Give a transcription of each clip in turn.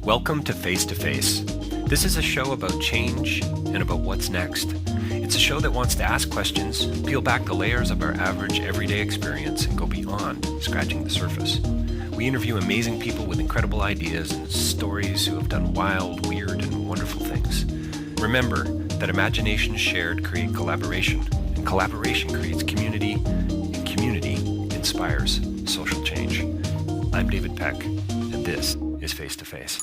Welcome to Face to Face. This is a show about change and about what's next. It's a show that wants to ask questions, peel back the layers of our average everyday experience, and go beyond scratching the surface. We interview amazing people with incredible ideas and stories who have done wild, weird, and wonderful things. Remember that imagination shared creates collaboration, and collaboration creates community, and community inspires social change. I'm David Peck, and this is Face to Face.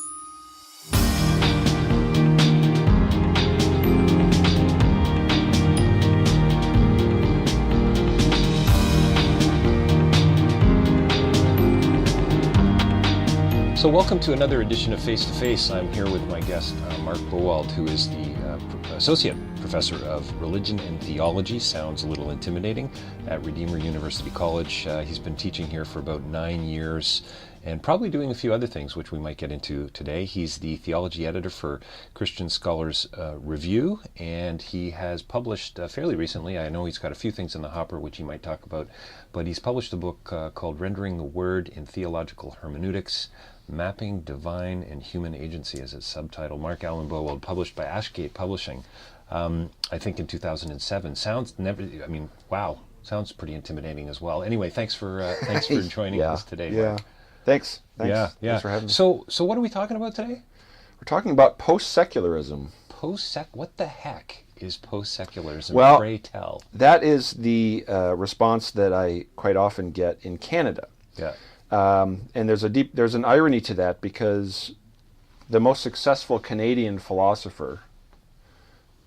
So welcome to another edition of Face to Face. I'm here with my guest, Marc Bowald, who is the Associate Professor of Religion and Theology. Sounds a little intimidating, at Redeemer University College. He's been teaching here for about 9 years and probably doing a few other things, which we might get into today. He's the theology editor for Christian Scholars Review, and he has published fairly recently, I know he's got a few things in the hopper which he might talk about, but he's published a book called Rendering the Word in Theological Hermeneutics, Mapping Divine and Human Agency as its subtitle. Marc Alan Bowald, published by Ashgate Publishing, I think in 2007. Sounds pretty intimidating as well. Anyway, thanks for joining us today, Marc. Thanks. Yeah. Thanks for having me. So what are we talking about today? We're talking about post-secularism. What the heck is post-secularism? Well, pray tell. That is the response that I quite often get in Canada. Yeah. And there's an irony to that, because the most successful Canadian philosopher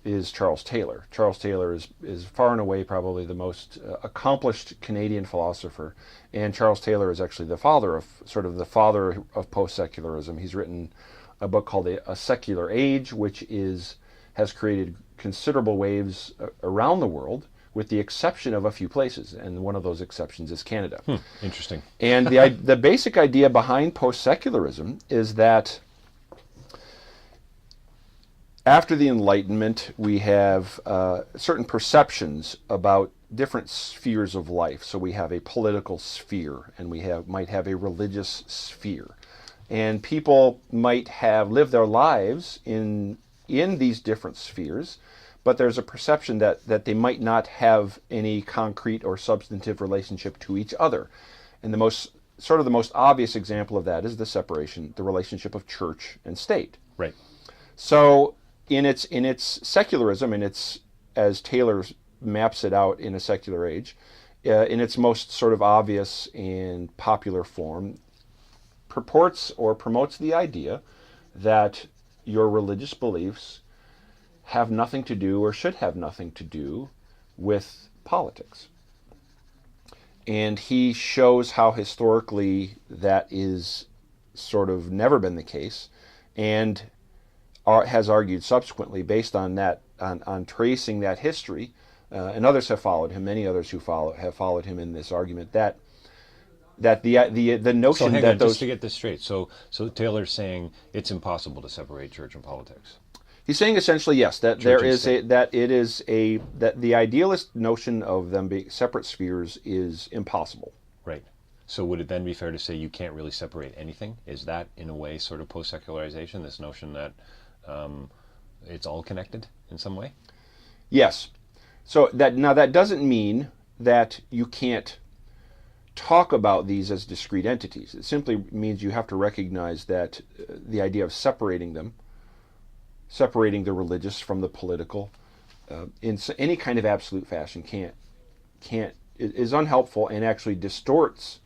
is Charles Taylor. Charles Taylor is far and away probably the most accomplished Canadian philosopher, and Charles Taylor is actually the father of post-secularism. He's written a book called A Secular Age, which has created considerable waves around the world, with the exception of a few places, and one of those exceptions is Canada. Interesting. And the basic idea behind post-secularism is that after the Enlightenment, we have certain perceptions about different spheres of life. So we have a political sphere, and we might have a religious sphere. And people might have lived their lives in these different spheres, but there's a perception that they might not have any concrete or substantive relationship to each other. And the most obvious example of that is the relationship of church and state. Right. So in its secularism, and as Taylor maps it out in A Secular Age, in its most sort of obvious and popular form, purports or promotes the idea that your religious beliefs have nothing to do, or should have nothing to do, with politics. And he shows how historically that is sort of never been the case, and has argued subsequently, based on that, on tracing that history, and others have followed him, many others have followed him in this argument, that the notion that just to get this straight, so Taylor's saying it's impossible to separate church and politics. He's saying essentially, yes, that the idealist notion of them being separate spheres is impossible. Right. So would it then be fair to say you can't really separate anything? Is that, in a way, sort of post-secularization, this notion that it's all connected in some way? Yes. So that doesn't mean that you can't talk about these as discrete entities. It simply means you have to recognize that the idea of separating the religious from the political in any kind of absolute fashion is unhelpful, and actually distorts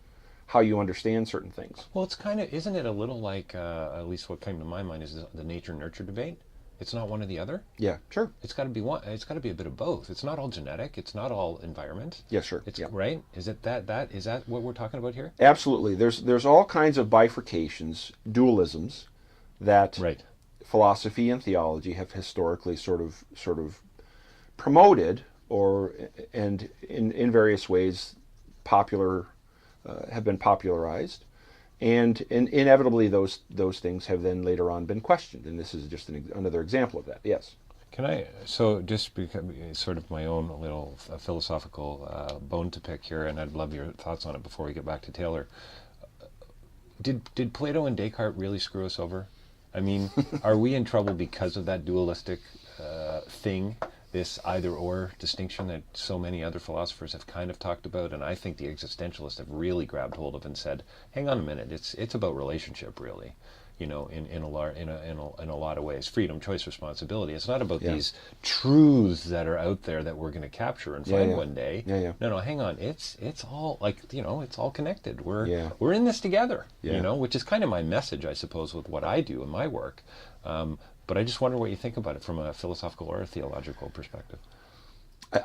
how you understand certain things. Well, it's kind of, isn't it a little like, at least what came to my mind is the nature-nurture debate? It's not one or the other? Yeah, sure. It's got to be one. It's got to be a bit of both. It's not all genetic. It's not all environment. Yeah, sure. Right? Is it is that what we're talking about here? Absolutely. There's all kinds of bifurcations, dualisms, that right. Philosophy and theology have historically sort of promoted, and in various ways have been popularized, and inevitably those things have then later on been questioned, and this is just another example of that. Yes. Just because sort of my own little philosophical bone to pick here, and I'd love your thoughts on it before we get back to Taylor. Did Plato and Descartes really screw us over? I mean, are we in trouble because of that dualistic thing, this either-or distinction that so many other philosophers have kind of talked about, and I think the existentialists have really grabbed hold of and said, hang on a minute, it's about relationship, really. In a lot of ways, freedom, choice, responsibility. It's not about these truths that are out there that we're going to capture and find one day. No, hang on. It's all it's all connected. We're in this together. Which is kind of my message, I suppose, with what I do in my work. But I just wonder what you think about it from a philosophical or a theological perspective.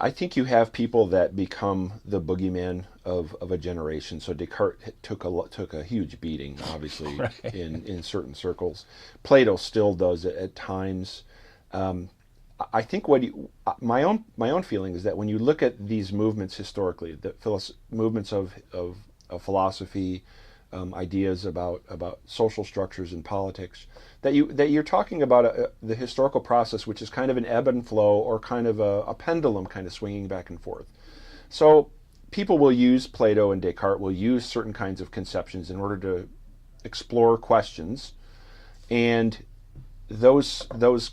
I think you have people that become the boogeyman of a generation. So Descartes took a huge beating, obviously, right, in certain circles. Plato still does it at times. I think my own feeling is that when you look at these movements historically, the movements of philosophy, ideas about social structures and politics, that you're talking about the historical process, which is kind of an ebb and flow, or kind of a pendulum kind of swinging back and forth. So people will use Plato and Descartes, will use certain kinds of conceptions in order to explore questions, and those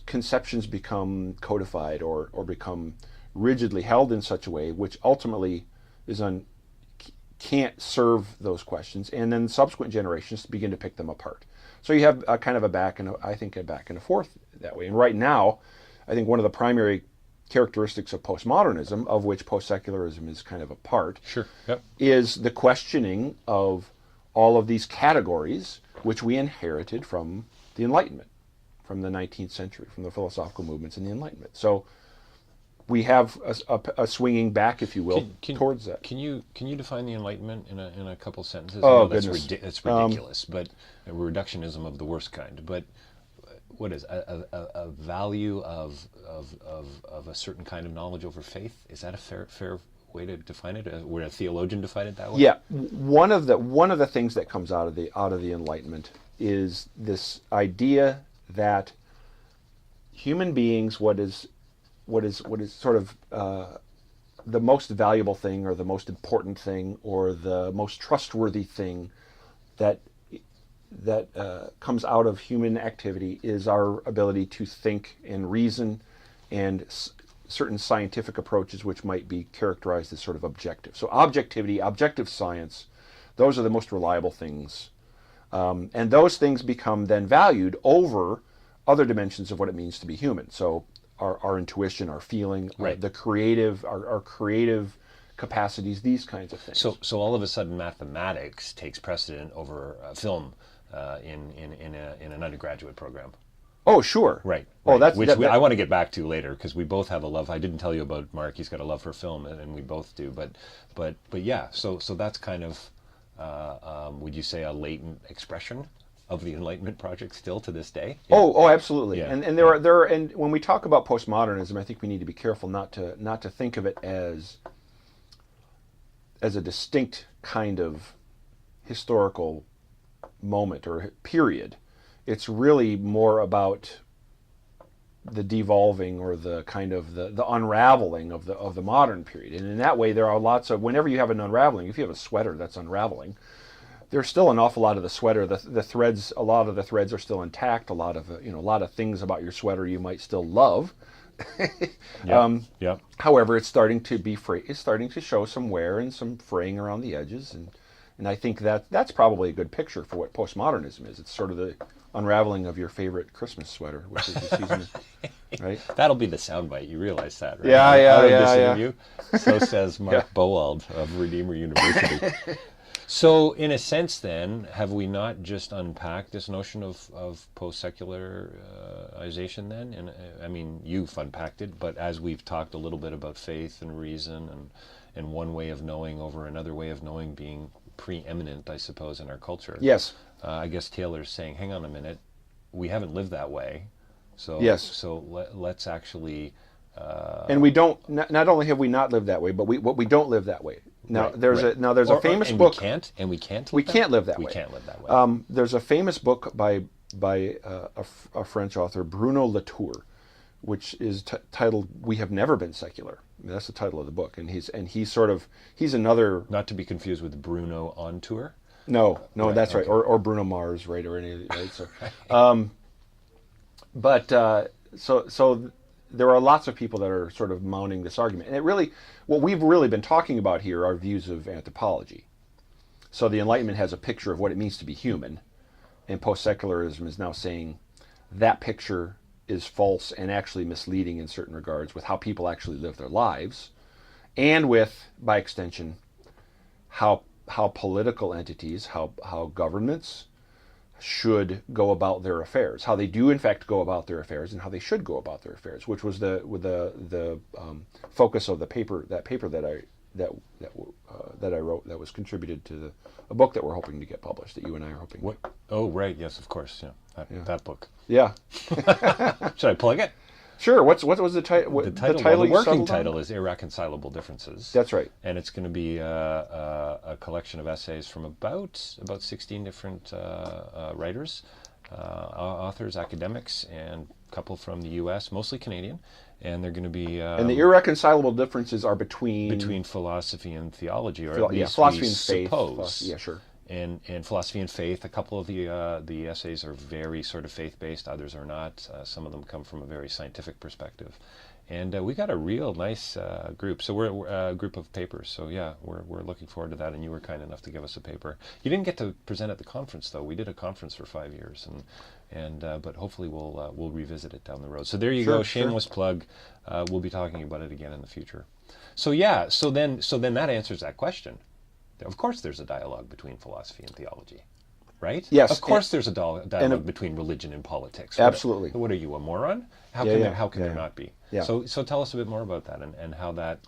conceptions become codified or become rigidly held in such a way which ultimately can't serve those questions, and then subsequent generations begin to pick them apart. So you have a kind of a back and a forth that way. And right now, I think one of the primary characteristics of postmodernism, of which post-secularism is kind of a part, is the questioning of all of these categories which we inherited from the Enlightenment, from the 19th century, from the philosophical movements in the Enlightenment. So we have a swinging back, if you will, towards that. Can you define the Enlightenment in a couple sentences? Oh, goodness. That's ridiculous, but a reductionism of the worst kind. But what is a value of a certain kind of knowledge over faith? Is that a fair way to define it? Would a theologian define it that way? Yeah, one of the things that comes out of the Enlightenment is this idea that human beings, what is sort of the most valuable thing, or the most important thing, or the most trustworthy thing that comes out of human activity is our ability to think and reason, and certain scientific approaches which might be characterized as sort of objective. So objectivity, objective science, those are the most reliable things. And those things become then valued over other dimensions of what it means to be human. So our intuition, our feeling, right, the creative, our creative capacities, these kinds of things. So all of a sudden, mathematics takes precedent over film in an undergraduate program. Oh, sure. Right. Oh, I want to get back to later, because we both have a love. I didn't tell you about Marc. He's got a love for film, and we both do. But yeah. So that's kind of would you say a latent expression of the Enlightenment project still to this day? Yeah. Oh, absolutely. Yeah. And there are and when we talk about postmodernism, I think we need to be careful not to think of it as a distinct kind of historical moment or period. It's really more about the devolving, or the kind of the unraveling of the modern period. And in that way, there are lots of, whenever you have an unraveling, if you have a sweater that's unraveling, there's still an awful lot of the sweater. The threads, a lot of the threads are still intact. A lot of things about your sweater you might still love. However, it's starting to be it's starting to show some wear and some fraying around the edges, and I think that's probably a good picture for what postmodernism is. It's sort of the unraveling of your favorite Christmas sweater, which is the season, right? That'll be the soundbite. You realize that, right? Yeah. Interview. So says Marc Bowald of Redeemer University. So, in a sense, then, have we not just unpacked this notion of post-secularization then? And I mean, you've unpacked it, but as we've talked a little bit about faith and reason and one way of knowing over another way of knowing being preeminent, I suppose, in our culture. Yes. I guess Taylor's saying, hang on a minute, we haven't lived that way. So, yes. So let's actually... and we don't. Not only have we not lived that way, but we don't live that way. Now right, there's right. a famous book. We can't live that way. We can't live that way. There's a famous book by a French author, Bruno Latour, which is titled "We Have Never Been Secular." I mean, that's the title of the book, and he's another. Not to be confused with Bruno on tour. No, right, that's okay. right, or Bruno Mars, right, or any, right. So, But so there are lots of people that are sort of mounting this argument. And it really, what we've really been talking about here are views of anthropology. So the Enlightenment has a picture of what it means to be human, and post-secularism is now saying that picture is false and actually misleading in certain regards with how people actually live their lives, and with, by extension, how political entities, how governments should go about their affairs, how they do in fact go about their affairs, and how they should go about their affairs, which was the focus of the paper that I wrote, that was contributed to a book that we're hoping to get published, that you and I are hoping. What? Oh, right. Yes, of course. Yeah, that book. Yeah. Should I plug it? Sure. What was the title? The working title is Irreconcilable Differences. That's right. And it's going to be a collection of essays from about 16 different writers, authors, academics, and a couple from the U.S., mostly Canadian. And they're going to be... and the irreconcilable differences are between philosophy and theology, or at least philosophy we and faith. suppose. Yeah, sure. And philosophy and faith. A couple of the essays are very sort of faith-based. Others are not. Some of them come from a very scientific perspective. And we got a real nice group. So we're a group of papers. So yeah, we're looking forward to that. And you were kind enough to give us a paper. You didn't get to present at the conference, though. We did a conference for 5 years, but hopefully we'll revisit it down the road. So there you go. Shameless plug. We'll be talking about it again in the future. So yeah. So then that answers that question. Of course, there's a dialogue between philosophy and theology, right? Yes. Of course, there's a dialogue between religion and politics. Absolutely. What are you, a moron? How can there not be? Yeah. So tell us a bit more about that and how that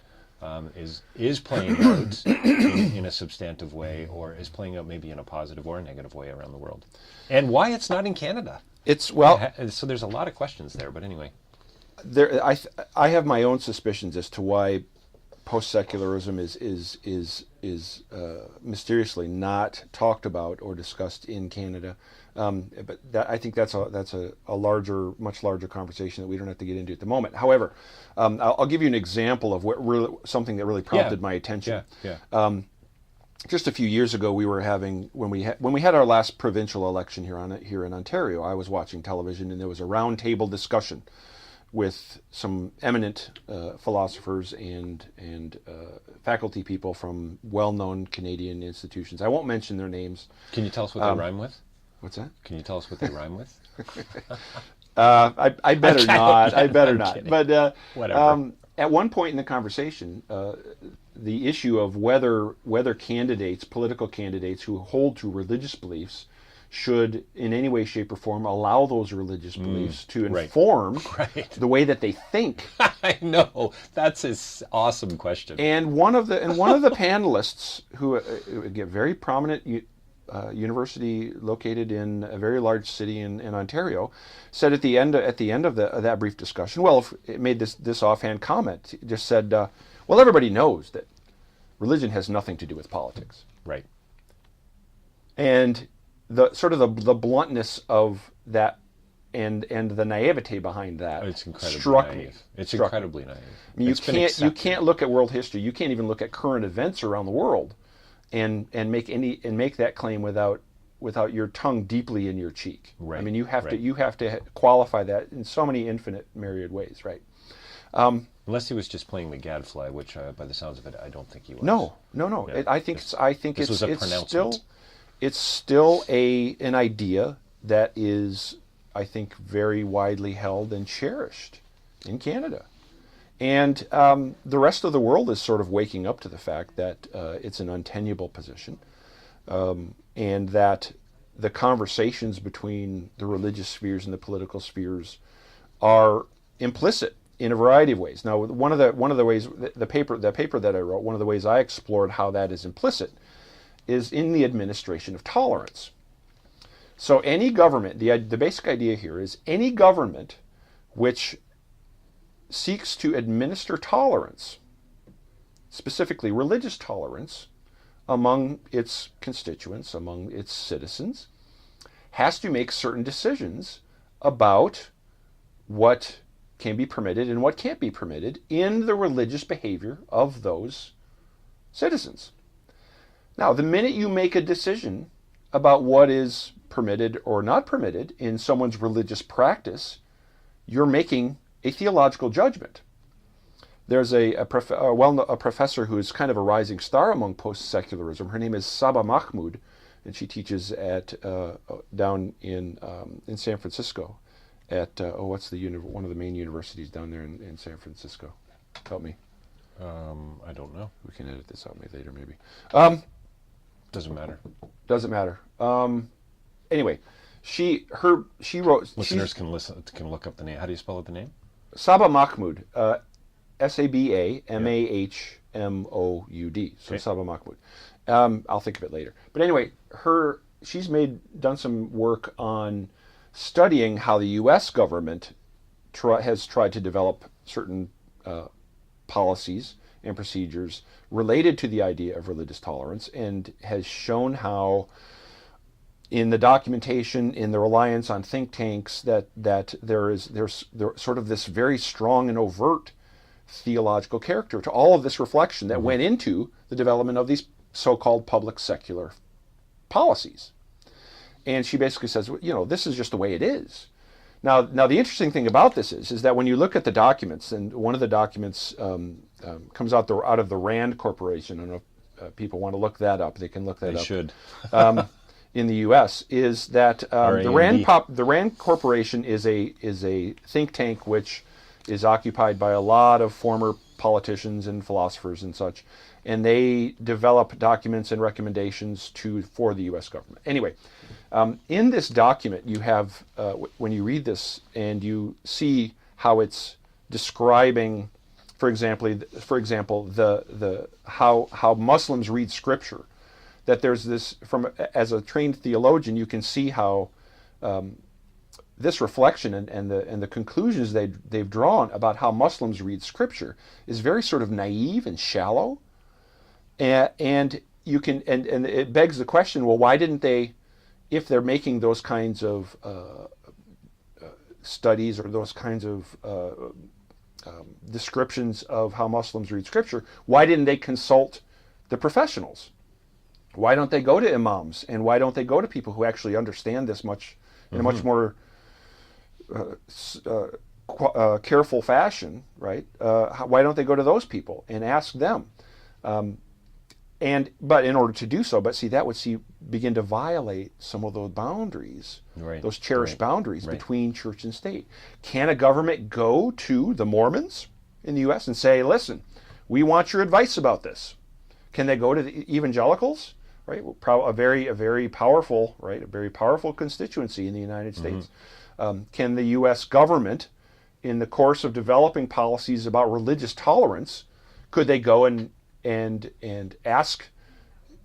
is playing out in a substantive way, or is playing out maybe in a positive or a negative way around the world, and why it's not in Canada. So there's a lot of questions there, but anyway. I have my own suspicions as to why post-secularism is mysteriously not talked about or discussed in Canada, but I think that's a much larger conversation that we don't have to get into at the moment. However, I'll give you an example of something that really prompted my attention. Yeah. Just a few years ago, we were having when we had our last provincial election here in Ontario. I was watching television, and there was a roundtable discussion with some eminent philosophers and faculty people from well-known Canadian institutions. I won't mention their names. Can you tell us what they rhyme with? What's that? Can you tell us what they rhyme with? I better not. I better not. Kidding. But whatever. At one point in the conversation, the issue of whether political candidates who hold to religious beliefs should in any way, shape, or form allow those religious beliefs to inform the way that they think. I know, that's an awesome question. And one of the panelists, who a very prominent university located in a very large city in Ontario, said at the end of that brief discussion, it made this offhand comment. It just said, well, everybody knows that religion has nothing to do with politics. Right. And the sort of the bluntness of that and the naivete behind that struck me. It's incredibly naive. I mean, you can't look at world history. You can't even look at current events around the world and make that claim without your tongue deeply in your cheek. Right. I mean, you have to qualify that in so many infinite myriad ways, right? Unless he was just playing the gadfly, which by the sounds of it, I don't think he was. No. Yeah. I think it's still an idea that is, I think, very widely held and cherished in Canada. And the rest of the world is sort of waking up to the fact that it's an untenable position, and that the conversations between the religious spheres and the political spheres are implicit in a variety of ways. Now, one of the ways, the paper that I wrote, one of the ways I explored how that is implicit is in the administration of tolerance. So any government, the basic idea here is any government which seeks to administer tolerance, specifically religious tolerance, among its constituents, among its citizens, has to make certain decisions about what can be permitted and what can't be permitted in the religious behavior of those citizens. Now, the minute you make a decision about what is permitted or not permitted in someone's religious practice, you're making a theological judgment. There's a professor who is kind of a rising star among post-secularism. Her name is Saba Mahmood, and she teaches at down in San Francisco at what's the one of the main universities down there in San Francisco? Help me. I don't know. We can edit this out later, maybe. Doesn't matter. Doesn't matter. Anyway, she wrote. Listeners can look up the name. How do you spell the name? Saba Mahmood. Sabamahmoud. So Okay. Saba Mahmood. I'll think of it later. But anyway, she's done some work on studying how the U.S. government has tried to develop certain policies and procedures related to the idea of religious tolerance, and has shown how in the documentation, in the reliance on think tanks, that there's sort of this very strong and overt theological character to all of this reflection that went into the development of these so-called public secular policies. And she basically says, this is just the way it is. Now the interesting thing about this is that when you look at the documents, and one of the documents comes out of the Rand Corporation. I don't know if people want to look that up. They can look that up. They should. In the U.S. is that the Rand Corporation is a think tank which is occupied by a lot of former politicians and philosophers and such, and they develop documents and recommendations for the U.S. government. Anyway, in this document, you have when you read this and you see how it's describing, for example, how Muslims read Scripture. That there's this, as a trained theologian, you can see how this reflection and the conclusions they've drawn about how Muslims read Scripture is very sort of naive and shallow, and you can and it begs the question: well, why didn't they, if they're making those kinds of studies or those kinds of descriptions of how Muslims read Scripture, why didn't they consult the professionals? Why don't they go to imams, and why don't they go to people who actually understand this in a much more careful fashion, right? Why don't they go to those people and ask them? But in order to do so, that would begin to violate some of those boundaries, Right. those cherished boundaries Right. between church and state. Can a government go to the Mormons in the U.S. and say, "Listen, we want your advice about this"? Can they go to the evangelicals? Right, a very powerful constituency in the United States. Can the U.S. government, in the course of developing policies about religious tolerance, could they go and ask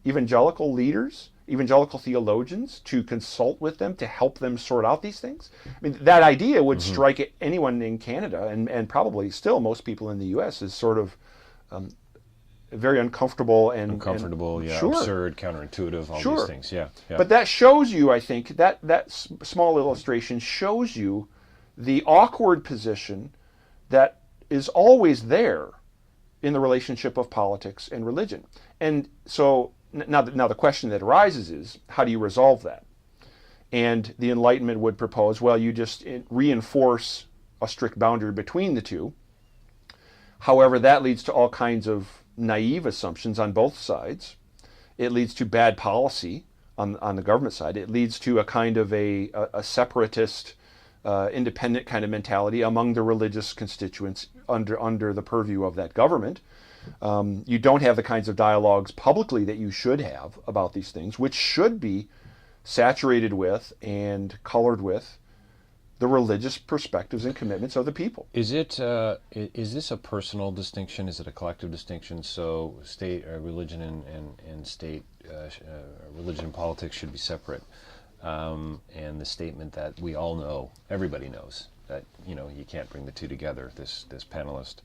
evangelical leaders, evangelical theologians, to consult with them to help them sort out these things? I mean, that idea would strike anyone in Canada, and probably still most people in the U.S. as sort of very uncomfortable and sure. Absurd, counterintuitive, all Sure. these things. Yeah. But that shows you, I think, that small illustration shows you the awkward position that is always there in the relationship of politics and religion. And so now the question that arises is, how do you resolve that? And the Enlightenment would propose, well, you just reinforce a strict boundary between the two. However, that leads to all kinds of naive assumptions on both sides. It leads to bad policy on the government side. It leads to a kind of a separatist, independent kind of mentality among the religious constituents under the purview of that government. You don't have the kinds of dialogues publicly that you should have about these things, which should be saturated with and colored with the religious perspectives and commitments of the people. Is this a personal distinction? Is it a collective distinction? So state, religion and state, religion and politics should be separate. And the statement that we all know, everybody knows, that you can't bring the two together. This panelist,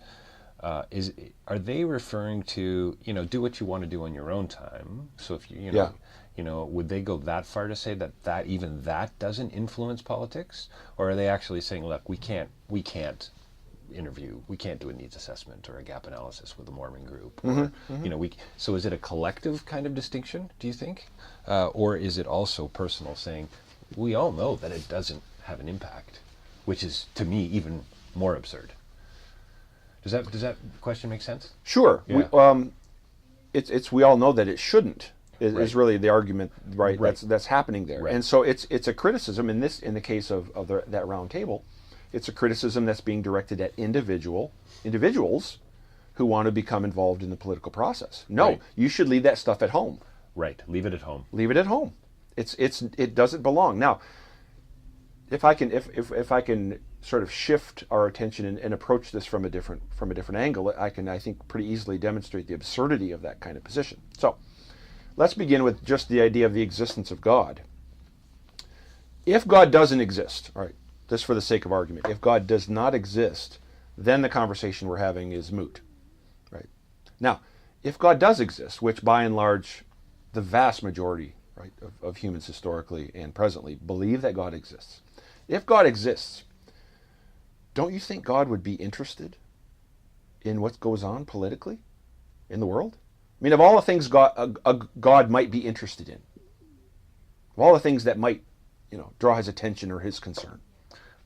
are they referring to do what you want to do on your own time? So if would they go that far to say that even that doesn't influence politics, or are they actually saying, look, we can't interview, we can't do a needs assessment or a gap analysis with a Mormon group, or so is it a collective kind of distinction, do you think, or is it also personal, saying we all know that it doesn't have an impact, which is to me even more absurd. Does that question make sense? Sure. Yeah. We all know that it shouldn't. Is Right. really the argument, right? Right. That's happening there, Right. and so it's a criticism in the case of that round table. It's a criticism that's being directed at individuals who want to become involved in the political process. No, Right. you should leave that stuff at home. Right. Leave it at home. Leave it at home. It doesn't belong. Now, if I can sort of shift our attention and approach this from a different angle, I think pretty easily demonstrate the absurdity of that kind of position. So, let's begin with just the idea of the existence of God. If God doesn't exist, all right, just for the sake of argument, if God does not exist, then the conversation we're having is moot, right? Now, if God does exist, which by and large, the vast majority, right, of humans historically and presently believe that God exists. If God exists, don't you think God would be interested in what goes on politically in the world? I mean, of all the things God might be interested in, of all the things that might, draw his attention or his concern.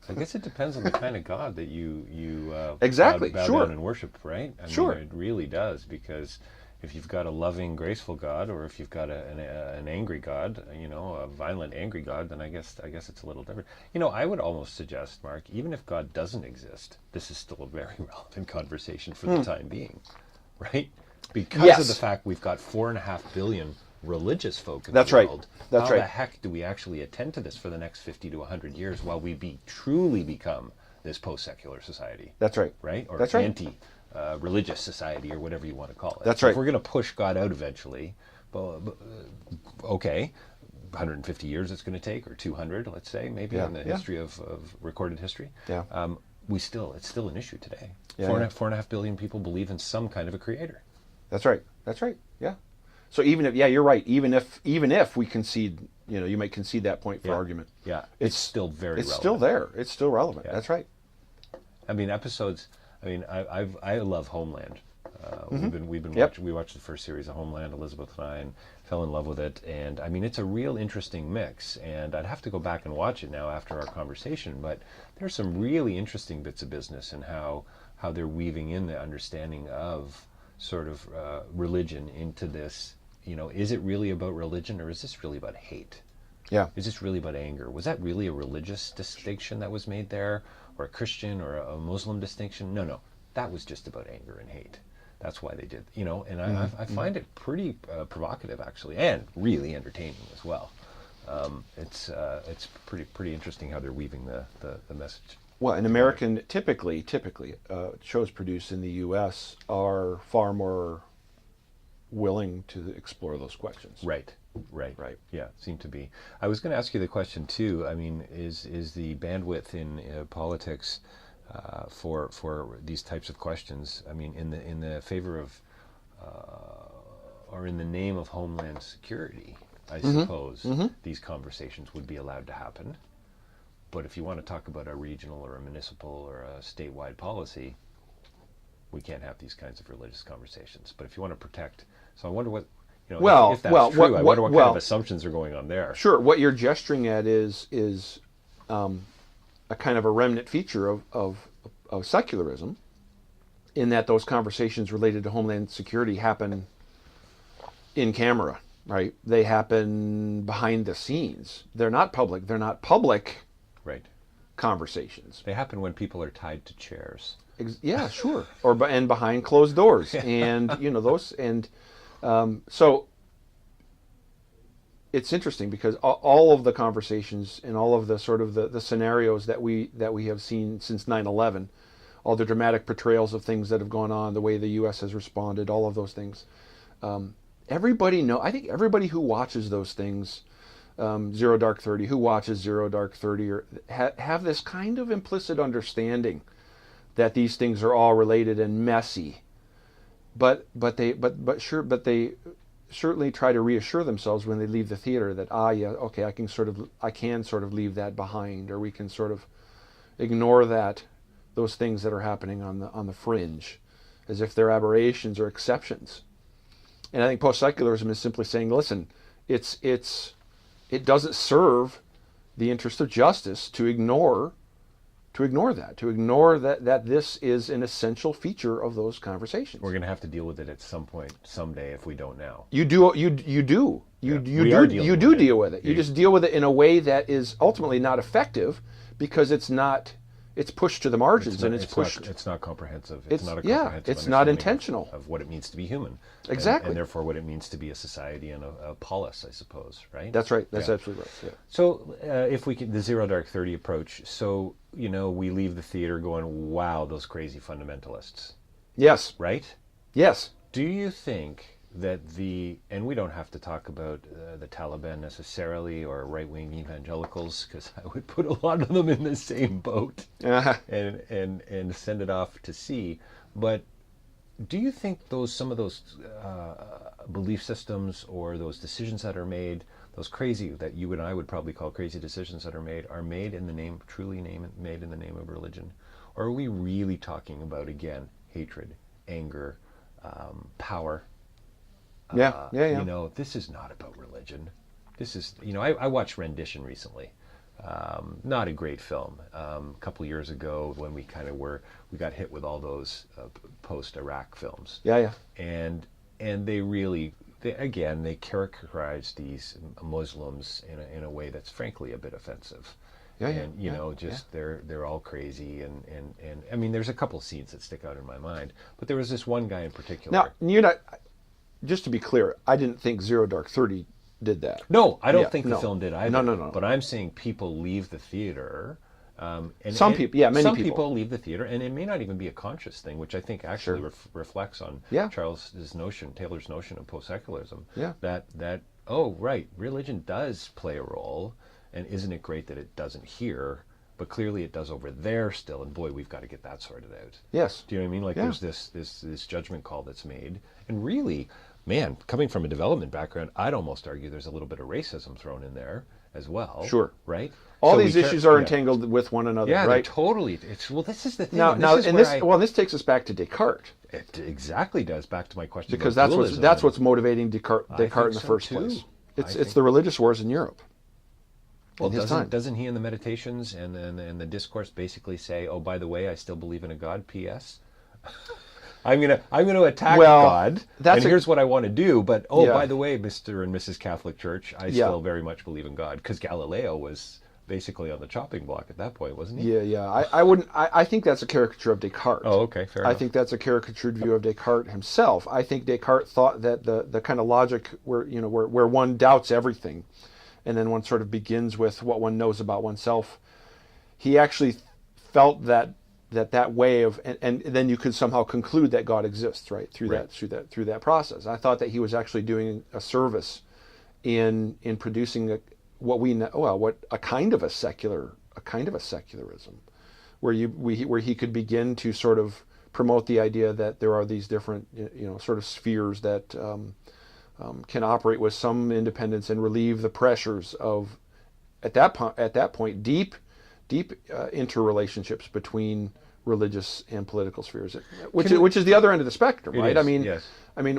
I guess it depends on the kind of God that you Exactly, bow sure. down and worship, right? I Sure. mean, it really does, because if you've got a loving, graceful God, or if you've got an angry God, a violent, angry God, then I guess it's a little different. I would almost suggest, Mark, even if God doesn't exist, this is still a very relevant conversation for the time being, right? Because Yes. of the fact we've got 4.5 billion religious folk in That's the right. world. That's How right. the heck do we actually attend to this for the next 50 to 100 years while we truly become this post-secular society? That's right. Right? Or That's right. anti-religious society, or whatever you want to call it. That's So right. if we're going to push God out eventually, okay, 150 years it's going to take, or 200, let's say, maybe Yeah. in the Yeah. history of recorded history. Yeah. It's still an issue today. Yeah, 4.5 billion people believe in some kind of a creator. That's right. That's right. Yeah. So even if, you're right. Even if we concede, you might concede that point for argument. Yeah, it's still very It's relevant. still there. It's still relevant. Yeah. That's right. I mean, episodes. I mean, I love Homeland. We've been Yep. we watched the first series of Homeland, Elizabeth and I, and fell in love with it. And I mean, it's a real interesting mix. And I'd have to go back and watch it now after our conversation. But there's some really interesting bits of business and how they're weaving in the understanding of sort of religion into this. Is it really about religion, or is this really about hate? Yeah. Is this really about anger? Was that really a religious distinction that was made there, or a Christian or a Muslim distinction? No. That was just about anger and hate. That's why they did, and I find it pretty provocative, actually, and really entertaining as well. It's pretty interesting how they're weaving the message. Well, an American typically shows produced in the U.S. are far more willing to explore those questions. Right. Yeah, seem to be. I was going to ask you the question too. I mean, is the bandwidth in politics for these types of questions? I mean, in the favor of or in the name of Homeland Security, I suppose these conversations would be allowed to happen. But if you want to talk about a regional or a municipal or a statewide policy, we can't have these kinds of religious conversations. But if you want to protect, so I wonder what, if that's true, I wonder what kind of assumptions are going on there. Sure. What you're gesturing at is a kind of a remnant feature of secularism, in that those conversations related to Homeland Security happen in camera, right? They happen behind the scenes. They're not public. They're not public Right. conversations. They happen when people are tied to chairs. Yeah, sure. And behind closed doors, and those, and so it's interesting because all of the conversations and all of the sort of the scenarios that we have seen since 9/11, all the dramatic portrayals of things that have gone on, the way the U.S. has responded, all of those things. I think everybody who watches those things, Zero Dark 30, who watches Zero Dark 30, or have this kind of implicit understanding that these things are all related and messy, but they certainly try to reassure themselves when they leave the theater that I can sort of leave that behind, or we can sort of ignore those things that are happening on the fringe, as if they're aberrations or exceptions. And I think post-secularism is simply saying, listen, it doesn't serve the interest of justice to ignore to ignore that this is an essential feature of those conversations. We're going to have to deal with it at some point, someday, if we don't now. You do deal with it. You just deal with it in a way that is ultimately not effective because it's pushed to the margins It's not comprehensive. It's not a comprehensive. It's not intentional of what it means to be human. Exactly. And therefore what it means to be a society and a polis, I suppose, right? That's right. That's absolutely right. Yeah. So if we can, the 0 Dark 30 approach, so, we leave the theater going, wow, those crazy fundamentalists. Yes. Right? Yes. Do you think that and we don't have to talk about the Taliban necessarily or right-wing evangelicals, because I would put a lot of them in the same boat and send it off to sea. But do you think some of those belief systems or those decisions that are made, those crazy, that you and I would probably call crazy decisions that are made in the name, made in the name of religion? Or are we really talking about, again, hatred, anger, power? Yeah. This is not about religion. This is, I watched Rendition recently. Not a great film. A couple of years ago when we got hit with all those post-Iraq films. Yeah. And they really, they characterize these Muslims in a way that's frankly a bit offensive. They're all crazy and I mean, there's a couple scenes that stick out in my mind, but there was this one guy in particular. Now, just to be clear, I didn't think 0 Dark 30 did that. No, I don't think the film did either. No. But I'm saying people leave the theater. Many people leave the theater, and it may not even be a conscious thing, which I think actually reflects on Taylor's notion of post-secularism. Yeah. That religion does play a role, and isn't it great that it doesn't here? But clearly it does over there still, and boy, we've got to get that sorted out. Yes. Do you know what I mean? Like there's this judgment call that's made, and really, man, coming from a development background, I'd almost argue there's a little bit of racism thrown in there as well. Sure. Right? All these issues are entangled with one another, right? Totally. This is the thing. This takes us back to Descartes. It exactly does, back to my question. Because that's what's motivating Descartes in the first place. It's the religious wars in Europe. Well, doesn't he in the Meditations and the discourse basically say, "Oh, by the way, I still believe in a God. P.S. I'm gonna attack God, and here's what I want to do. But by the way, Mr. and Mrs. Catholic Church, I still very much believe in God," because Galileo was basically on the chopping block at that point, wasn't he? Yeah. I wouldn't. I think that's a caricature of Descartes. Oh, okay, fair enough. I think that's a caricatured view of Descartes himself. I think Descartes thought that the kind of logic where one doubts everything, and then one sort of begins with what one knows about oneself. He actually felt that way of, and then you could somehow conclude that God exists, right, through that process. I thought that he was actually doing a service in producing a kind of a secularism, where he could begin to sort of promote the idea that there are these different sort of spheres that can operate with some independence and relieve the pressures of at that point deep interrelationships between religious and political spheres, which is the other end of the spectrum, right? I mean,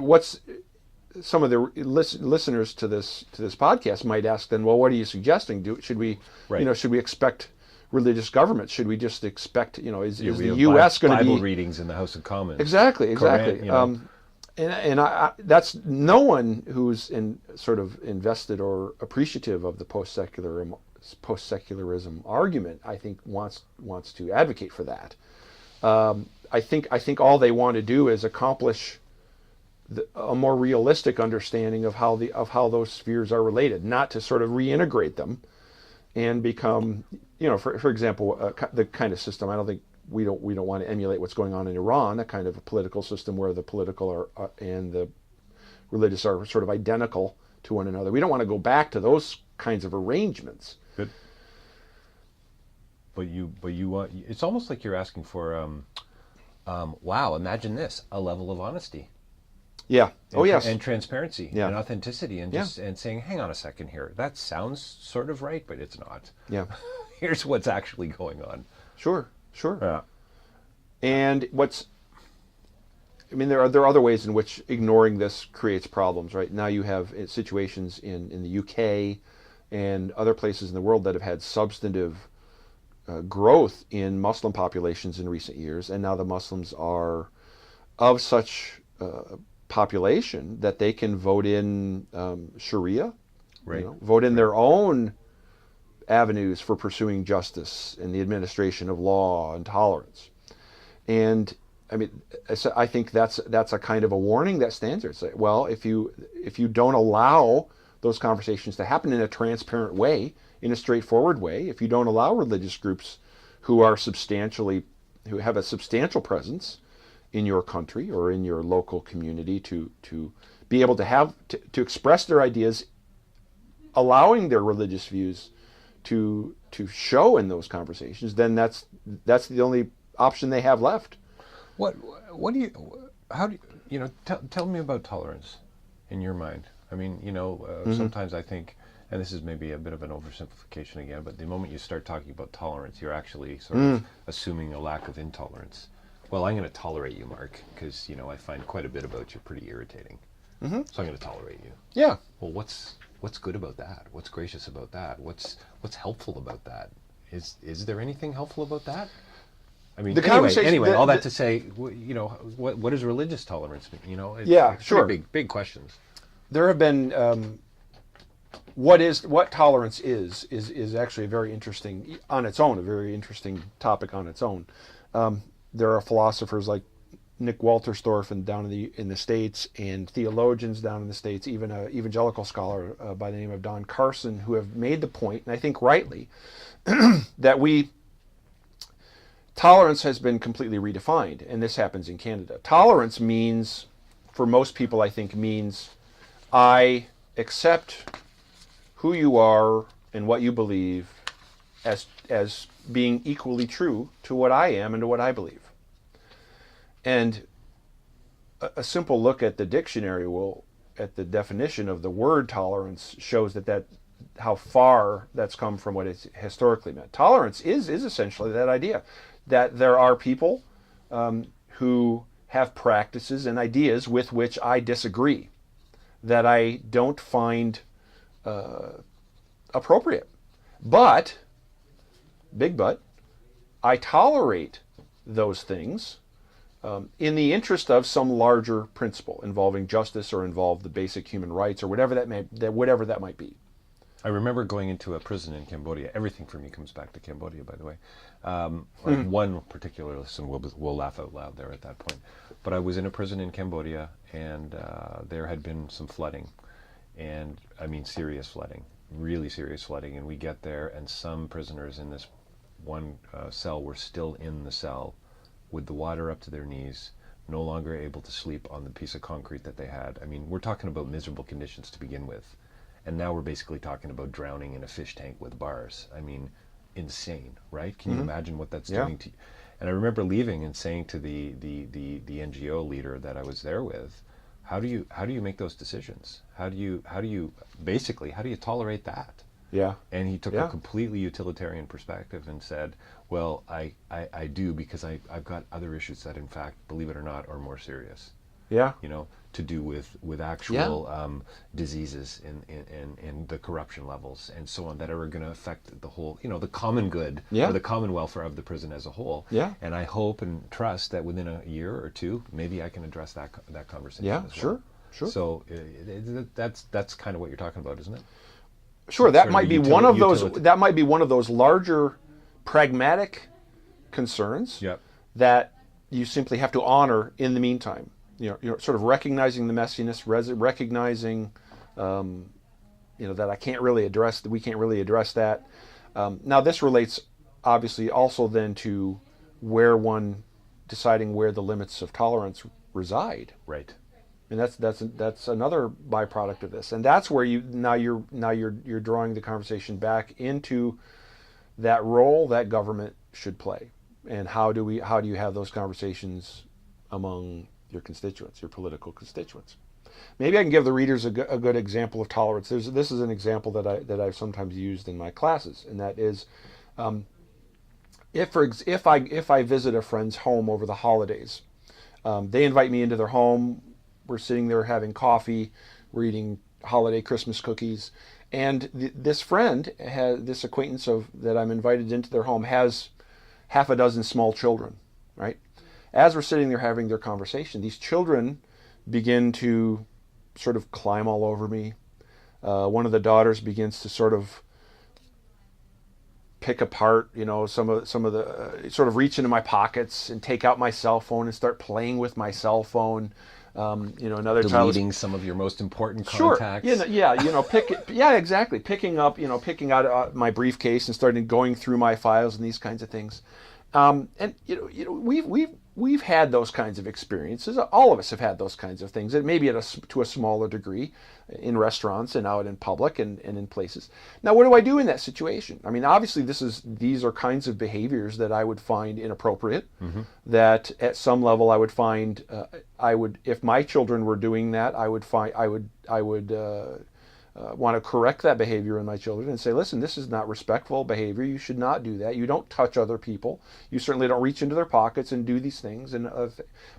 what's some of the listeners to this podcast might ask then, well, what are you suggesting? Should we expect religious government? Should we just expect, is the U.S. going to be Bible readings in the House of Commons? Exactly. Quran, And that's no one who's sort of invested or appreciative of the post-secularism argument, I think, wants to advocate for that. I think all they want to do is accomplish a more realistic understanding of how those spheres are related, not to sort of reintegrate them and become, for example, the kind of system. I don't think we don't want to emulate what's going on in Iran, a kind of a political system where the political and the religious are sort of identical to one another. We don't want to go back to those kinds of arrangements. Good. But you it's almost like you're asking for, wow, imagine this, a level of honesty. Yeah. Yes. And transparency and authenticity and and saying, hang on a second here, that sounds sort of right, but it's not. Yeah. Here's what's actually going on. Sure. Yeah. And there are other ways in which ignoring this creates problems, right? Now you have situations in the UK and other places in the world that have had substantive growth in Muslim populations in recent years, and now the Muslims are of such population that they can vote in Sharia, Right. Vote in their own avenues for pursuing justice and the administration of law and tolerance. And I mean, I think that's a kind of a warning that stands there. It's like, well, if you don't allow those conversations to happen in a transparent way, in a straightforward way, if you don't allow religious groups who have a substantial presence in your country or in your local community to be able to express their ideas, allowing their religious views to show in those conversations, then that's the only option they have left. Tell me about tolerance in your mind. I mean, sometimes I think, and this is maybe a bit of an oversimplification again, but the moment you start talking about tolerance, you're actually sort of assuming a lack of intolerance. Well, I'm going to tolerate you, Marc, because, I find quite a bit about you pretty irritating. So I'm going to tolerate you. Yeah. Well, what's good about that? What's gracious about that? What's helpful about that? Is there anything helpful about that? I mean, anyway, all that to say, what does religious tolerance mean? It's sure. Big questions. There have been what tolerance is actually a very interesting topic on its own. There are philosophers like Nick Walterstorff down in the States, and theologians down in the States, even an evangelical scholar by the name of Don Carson, who have made the point, and I think rightly, that tolerance has been completely redefined, and this happens in Canada. Tolerance means, for most people, I think, means I accept who you are and what you believe as being equally true to what I am and to what I believe. And a simple look at the dictionary at the definition of the word tolerance shows that how far that's come from what it's historically meant. Tolerance is essentially that idea that there are people who have practices and ideas with which I disagree, that I don't find appropriate. But, big but, I tolerate those things in the interest of some larger principle involving justice or involve the basic human rights or whatever that might be. I remember going into a prison in Cambodia. Everything for me comes back to Cambodia, by the way. One particular lesson, we'll laugh out loud there at that point. But I was in a prison in Cambodia, and there had been some flooding, and I mean serious flooding, really serious flooding. And we get there, and some prisoners in this one cell were still in the cell with the water up to their knees, no longer able to sleep on the piece of concrete that they had. I mean, we're talking about miserable conditions to begin with. And now we're basically talking about drowning in a fish tank with bars. I mean, insane, right? Can you imagine what that's doing to you? And I remember leaving and saying to the NGO leader that I was there with, how do you make those decisions? How do you tolerate that? Yeah. And he took a completely utilitarian perspective and said, well, I do because I've got other issues that, in fact, believe it or not, are more serious. Yeah. To do with actual diseases and the corruption levels and so on that are going to affect the whole, the common good or the common welfare of the prison as a whole. Yeah. And I hope and trust that within a year or two, maybe I can address that conversation. Yeah, as well. Sure. So that's kind of what you're talking about, isn't it? Sure. That might be one of those. That might be one of those larger, pragmatic concerns that you simply have to honor in the meantime. You're sort of recognizing the messiness, recognizing, that I can't really address, that we can't really address that. Now, this relates obviously also then to deciding where the limits of tolerance reside. Right. And that's another byproduct of this, and that's where you're drawing the conversation back into that role that government should play, and how do you have those conversations among your constituents, your political constituents. Maybe I can give the readers a good example of tolerance. This is an example that I've sometimes used in my classes, and that is, if I visit a friend's home over the holidays, they invite me into their home. We're sitting there having coffee. We're eating holiday Christmas cookies, And this friend, this acquaintance that I'm invited into their home, has half a dozen small children, right? As we're sitting there having their conversation, these children begin to sort of climb all over me. One of the daughters begins to sort of pick apart, some of the sort of reach into my pockets and take out my cell phone and start playing with my cell phone. Another child deleting some of your most important sure, contacts. Exactly. Picking out my briefcase and starting going through my files and these kinds of things. And we've had those kinds of experiences. All of us have had those kinds of things, and maybe to a smaller degree, in restaurants and out in public and in places. Now, what do I do in that situation? I mean, obviously, these are kinds of behaviors that I would find inappropriate. Mm-hmm. That at some level I would find if my children were doing that, I would want to correct that behavior in my children and say, listen, this is not respectful behavior. You should not do that. You don't touch other people. You certainly don't reach into their pockets and do these things.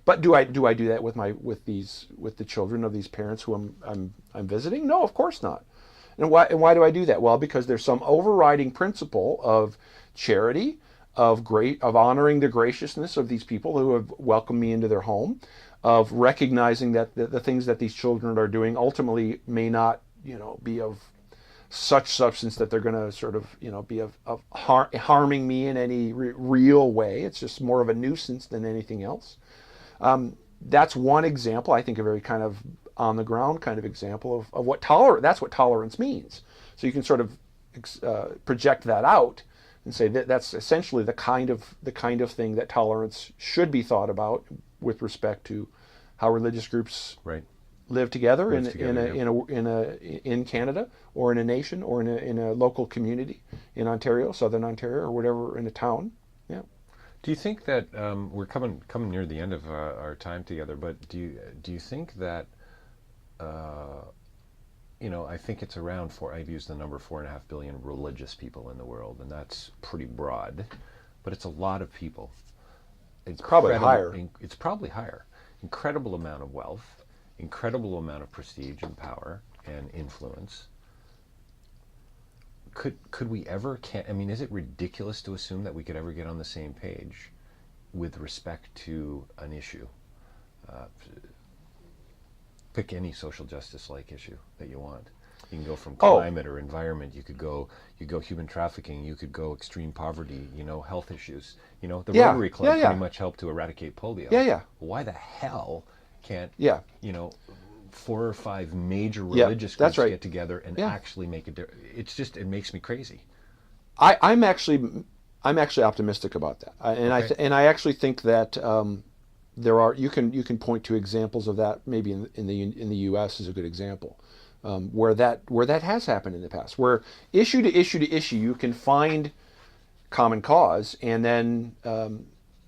But do I do that with the children of these parents who I'm visiting? No, of course not. And why do I do that? Well, because there's some overriding principle of charity, of honoring the graciousness of these people who have welcomed me into their home, of recognizing that the things that these children are doing ultimately may not be of such substance that they're going to sort of, be of harming me in any real way. It's just more of a nuisance than anything else. That's one example, I think, a very kind of on the ground kind of example of what that's what tolerance means. So you can sort of project that out and say that's essentially the kind of thing that tolerance should be thought about with respect to how religious groups live together in Canada, or in a nation, or in a local community in Ontario, Southern Ontario, or whatever, in a town. Yeah. Do you think that we're coming near the end of our time together? But do you think that I think it's around I've used the number 4.5 billion religious people in the world, and that's pretty broad, but it's a lot of people. It's probably higher. It's probably higher. Incredible amount of wealth. Incredible amount of prestige and power and influence. Could we ever? Is it ridiculous to assume that we could ever get on the same page with respect to an issue? Pick any social justice-like issue that you want. You can go from climate or environment. You could go human trafficking. You could go extreme poverty. Health issues. The Rotary Club pretty much helped to eradicate polio. Yeah. Why the hell can't 4 or 5 major religious groups get together and actually make a difference? It makes me crazy. I'm actually optimistic about that, and I actually think that there are you can point to examples of that. Maybe in the U.S. is a good example where that has happened in the past, where issue to issue you can find common cause, and then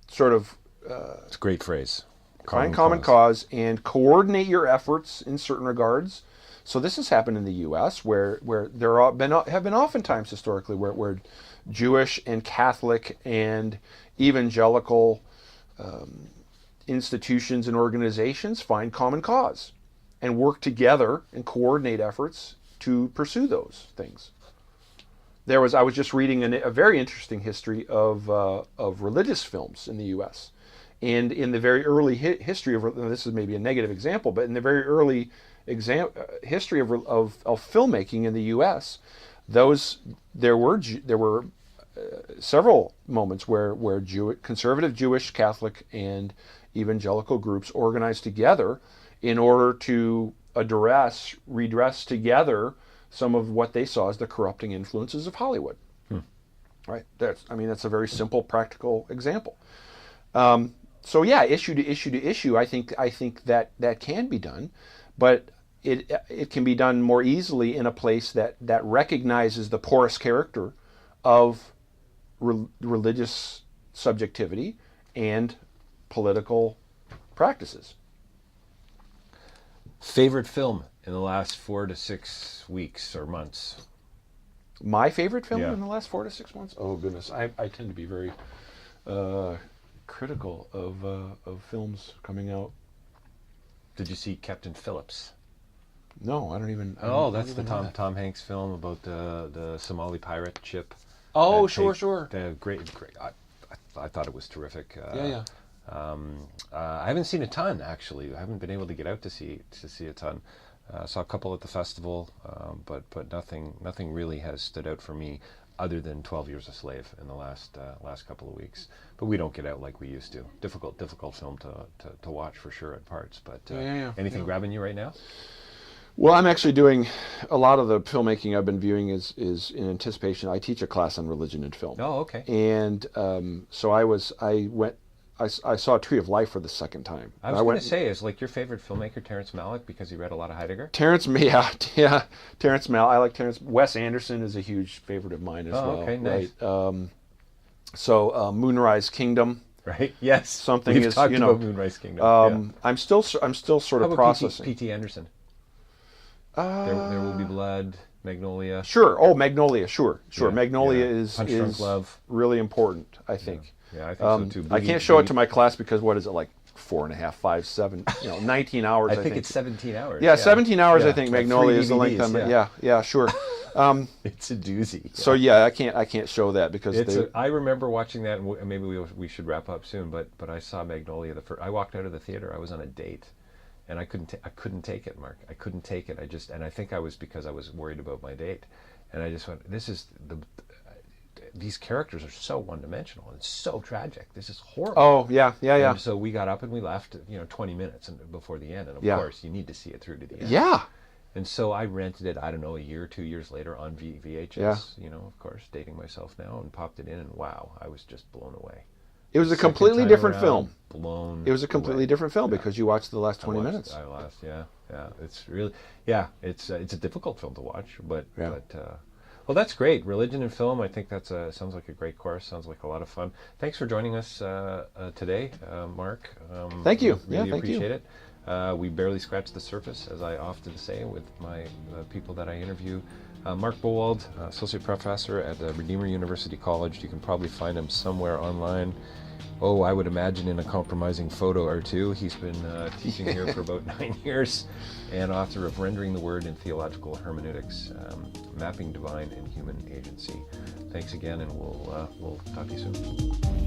it's a great phrase. Find common cause and coordinate your efforts in certain regards. So this has happened in the U.S. where there have been oftentimes historically where Jewish and Catholic and evangelical institutions and organizations find common cause and work together and coordinate efforts to pursue those things. I was just reading a very interesting history of religious films in the U.S. And in the very early history of, this is maybe a negative example, but in the very early history of filmmaking in the U.S., there were several moments where conservative Jewish, Catholic, and evangelical groups organized together in order to redress together some of what they saw as the corrupting influences of Hollywood. Right? That's a very simple, practical example. So yeah, issue to issue, I think that can be done, but it can be done more easily in a place that recognizes the porous character of religious subjectivity and political practices. Favorite film in the last 4 to 6 weeks or months? My favorite film in the last 4 to 6 months? Oh goodness, I tend to be very critical of films coming out. Did you see Captain Phillips? No, I don't even. Oh, that's the Tom Hanks film about the Somali pirate ship. Oh, sure. Great. I thought it was terrific. Yeah. I haven't seen a ton, actually. I haven't been able to get out to see a ton. Saw a couple at the festival, but nothing really has stood out for me other than 12 Years a Slave in the last couple of weeks. But we don't get out like we used to. Difficult film to watch for sure at parts. But anything grabbing you right now? Well, I'm actually doing a lot of the filmmaking I've been viewing is in anticipation. I teach a class on religion and film. Oh, okay. And so I saw Tree of Life for the second time. I was going to say, is like your favorite filmmaker Terrence Malick because he read a lot of Heidegger? Terrence Malick. I like Terrence. Wes Anderson is a huge favorite of mine as well. Okay, nice. Right? So Moonrise Kingdom. Right. Yes. We've talked about Moonrise Kingdom. I'm still sort of processing. P.T. Anderson. There Will Be Blood. Magnolia. Sure. Oh, Magnolia. Sure. Yeah, Magnolia is Love. really important, I think. Yeah, I think so too. I can't show it to my class because what is it, like 4.5, 5, 7, 19 hours? I think it's 17 hours. Yeah, 17 hours. I think Magnolia is the length. Yeah, sure. It's a doozy. Yeah. So yeah, I can't show that because I remember watching that, and maybe we should wrap up soon. But I saw Magnolia I walked out of the theater. I was on a date. And I couldn't take it, Mark. I couldn't take it. And I think I was because I was worried about my date. And I just went, these characters are so one-dimensional and it's so tragic. This is horrible. Oh, yeah. And so we got up and we left, 20 minutes before the end. And of course, you need to see it through to the end. Yeah. And so I rented it, I don't know, a year, 2 years later on VHS, of course, dating myself now, and popped it in. And wow, I was just blown away. It was a completely different film. It was a completely different film because you watched the last 20 minutes. It's really, it's a difficult film to watch, but well, that's great. Religion and film, I think sounds like a great course. Sounds like a lot of fun. Thanks for joining us today, Marc. Thank you. Really appreciate it. We barely scratched the surface, as I often say with my people that I interview. Marc Bowald, Associate Professor at Redeemer University College. You can probably find him somewhere online. Oh, I would imagine in a compromising photo or two. He's been teaching here for about 9 years, and author of Rendering the Word in Theological Hermeneutics, Mapping Divine and Human Agency. Thanks again, and we'll talk to you soon.